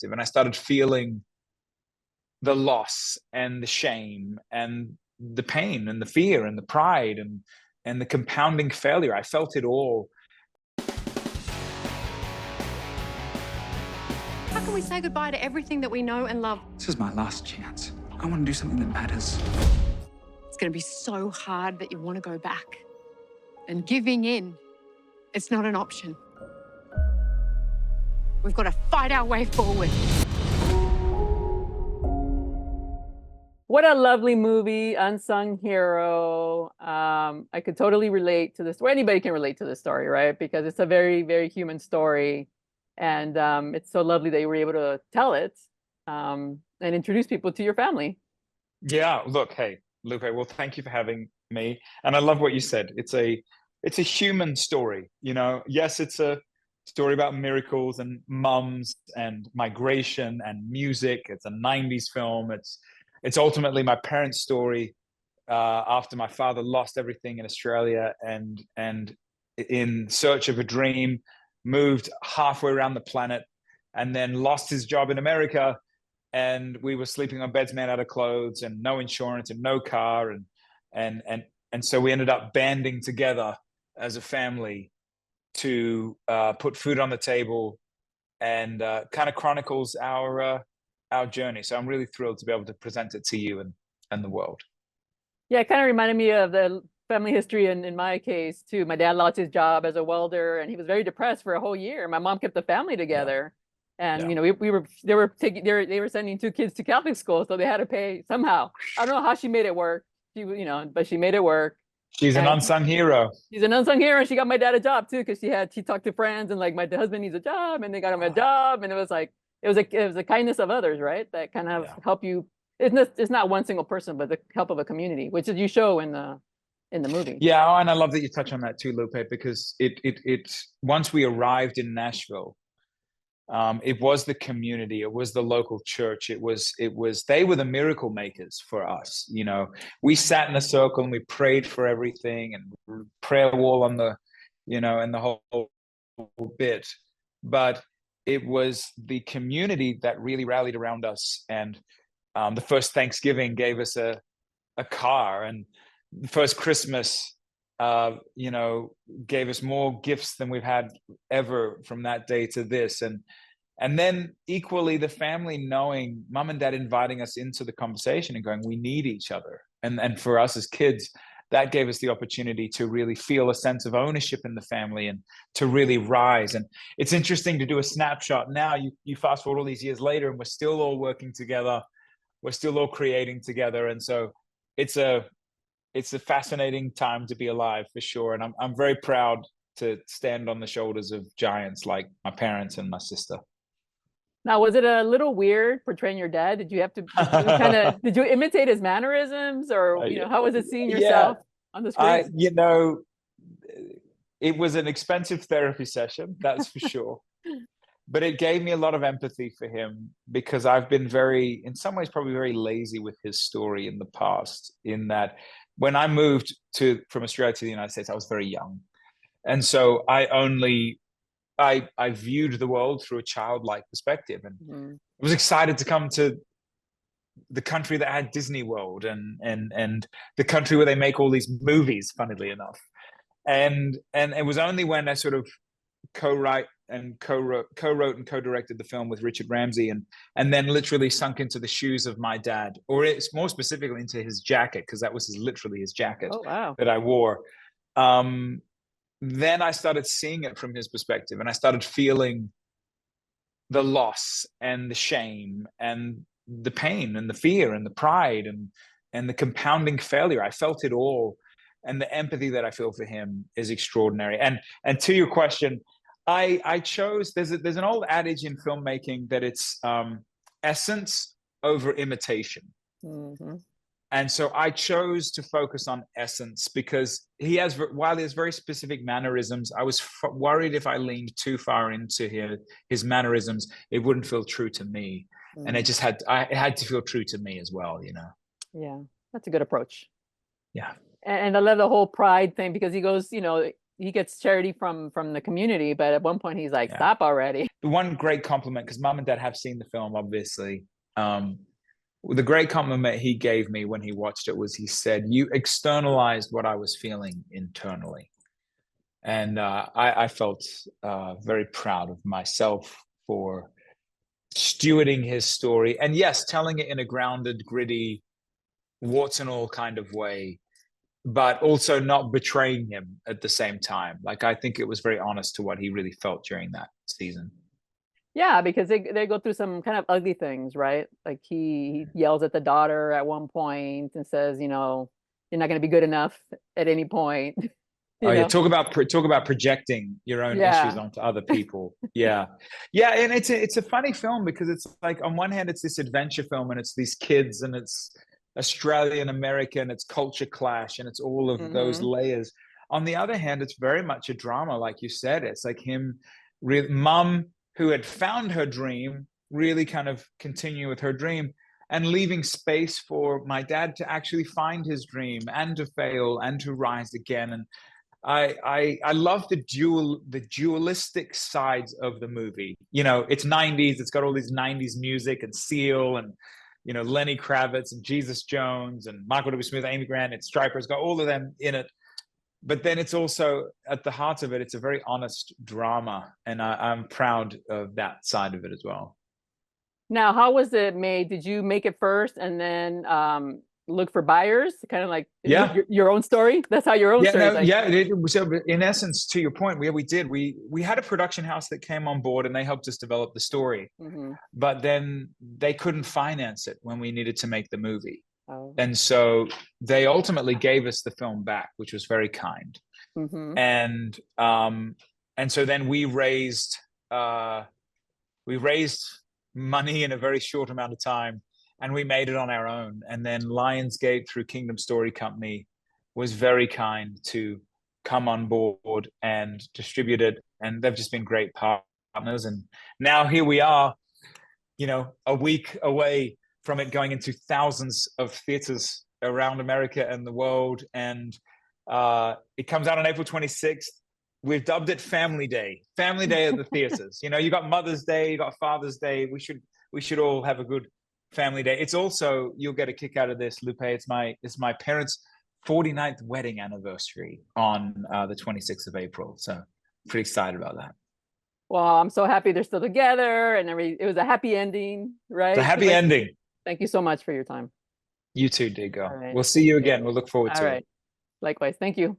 and I started feeling the loss and the shame and the pain and the fear and the pride and the compounding failure. I felt it all. How can we say goodbye to everything that we know and love? This is my last chance. I want to do something that matters. It's going to be so hard that you want to go back. And giving in, it's not an option. We've got to fight our way forward. What a lovely movie, Unsung Hero. I could totally relate to this, or anybody can relate to this story, right? Because it's a very, very human story. And it's so lovely that you were able to tell it and introduce people to your family. Yeah, look, hey, Lupe, well, thank you for having me. And I love what you said. It's a human story, you know. Yes, it's a story about miracles and mums and migration and music. It's a 90s film. It's ultimately my parents' story after my father lost everything in Australia and in search of a dream, moved halfway around the planet and then lost his job in America. And we were sleeping on beds made out of clothes and no insurance and no car. And so we ended up banding together as a family to put food on the table, and kind of chronicles our journey. So I'm really thrilled to be able to present it to you and the world. Yeah, it kind of reminded me of the family history in my case too. My dad lost his job as a welder and he was very depressed for a whole year. My mom kept the family together. Yeah. And you know, they were sending 2 kids to Catholic school, so they had to pay somehow. I don't know how she made it work. But she made it work. She's an unsung hero. She's an unsung hero, and she got my dad a job too, because she talked to friends and like, my husband needs a job, and they got him a job, and it was the kindness of others, right? That kind of help you. It's not one single person, but the help of a community, which is you show in the movie. Yeah, and I love that you touch on that too, Lupe, because it once we arrived in Nashville, it was the community, it was the local church, it was they were the miracle makers for us. You know, we sat in a circle and we prayed for everything, and prayer wall on the, you know, and the whole bit. But it was the community that really rallied around us. And the first Thanksgiving gave us a car, and the first Christmas, you know, gave us more gifts than we've had ever from that day to this. And then equally the family knowing, mom and dad inviting us into the conversation and going, we need each other. And for us as kids, that gave us the opportunity to really feel a sense of ownership in the family and to really rise. And it's interesting to do a snapshot now. You fast forward all these years later, and we're still all working together. We're still all creating together. And so it's a fascinating time to be alive, for sure. And I'm very proud to stand on the shoulders of giants like my parents and my sister. Now, was it a little weird portraying your dad? Did you have to did you imitate his mannerisms, or you know, how was it seeing yourself on the screen? You know, it was an expensive therapy session, that's for sure. But it gave me a lot of empathy for him, because I've been in some ways, probably very lazy with his story in the past, in that when I moved from Australia to the United States, I was very young. And so I viewed the world through a childlike perspective, and I was excited to come to the country that had Disney World and the country where they make all these movies, funnily enough. And it was only when I sort of co-wrote and co-directed the film with Richard Ramsey, and then literally sunk into the shoes of my dad, or it's more specifically into his jacket, because that was literally his jacket that I wore. Then I started seeing it from his perspective, and I started feeling the loss and the shame and the pain and the fear and the pride and the compounding failure. I felt it all, and the empathy that I feel for him is extraordinary. And to your question, I chose, there's an old adage in filmmaking that it's essence over imitation. Mm-hmm. And so I chose to focus on essence, because while he has very specific mannerisms, I was worried if I leaned too far into his mannerisms, it wouldn't feel true to me. And it had to feel true to me as well, you know? Yeah, that's a good approach. Yeah. And I love the whole pride thing, because he goes, you know, he gets charity from the community, but at one point he's like, Yeah. stop already. The one great compliment, because mom and dad have seen the film, obviously. The great compliment he gave me when he watched it was, he said, "You externalized what I was feeling internally." And I felt very proud of myself for stewarding his story. And yes, telling it in a grounded, gritty, warts and all kind of way, but also not betraying him at the same time. Like, I think it was very honest to what he really felt during that season. Yeah, because they go through some kind of ugly things, right? Like he yells at the daughter at one point and says, you know, you're not going to be good enough at any point. Oh yeah, talk about projecting your own issues onto other people. Yeah, yeah, and it's a funny film because it's like, on one hand it's this adventure film and it's these kids and it's Australian American, it's culture clash and it's all of those layers. On the other hand, it's very much a drama, like you said. It's like mum who had found her dream, really kind of continue with her dream, and leaving space for my dad to actually find his dream and to fail and to rise again. And I love the dualistic sides of the movie. You know, it's 90s, it's got all these 90s music and Seal and, you know, Lenny Kravitz and Jesus Jones and Michael W. Smith, Amy Grant, and Stryper. It's got all of them in it. But then it's also, at the heart of it, it's a very honest drama. And I'm proud of that side of it as well. Now, how was it made? Did you make it first and then look for buyers? Kind of like your own story? That's how your own story is. So in essence, to your point, we did. We had a production house that came on board and they helped us develop the story. But then they couldn't finance it when we needed to make the movie. And so they ultimately gave us the film back, which was very kind. And so then we raised money in a very short amount of time, and we made it on our own. And then Lionsgate, through Kingdom Story Company, was very kind to come on board and distribute it. And they've just been great partners. And now here we are, you know, a week away from it going into thousands of theaters around America and the world. And it comes out on April 26th. We've dubbed it Family Day at the theaters. You know, you got Mother's Day, you got Father's Day. We should all have a good family day. It's also, you'll get a kick out of this, Lupe. It's my parents' 49th wedding anniversary on the 26th of April. So pretty excited about that. Well, I'm so happy they're still together and it was a happy ending, right? It's a happy ending. Thank you so much for your time. You too, Diego. Right. We'll see you again. We'll look forward to it. Likewise. Thank you.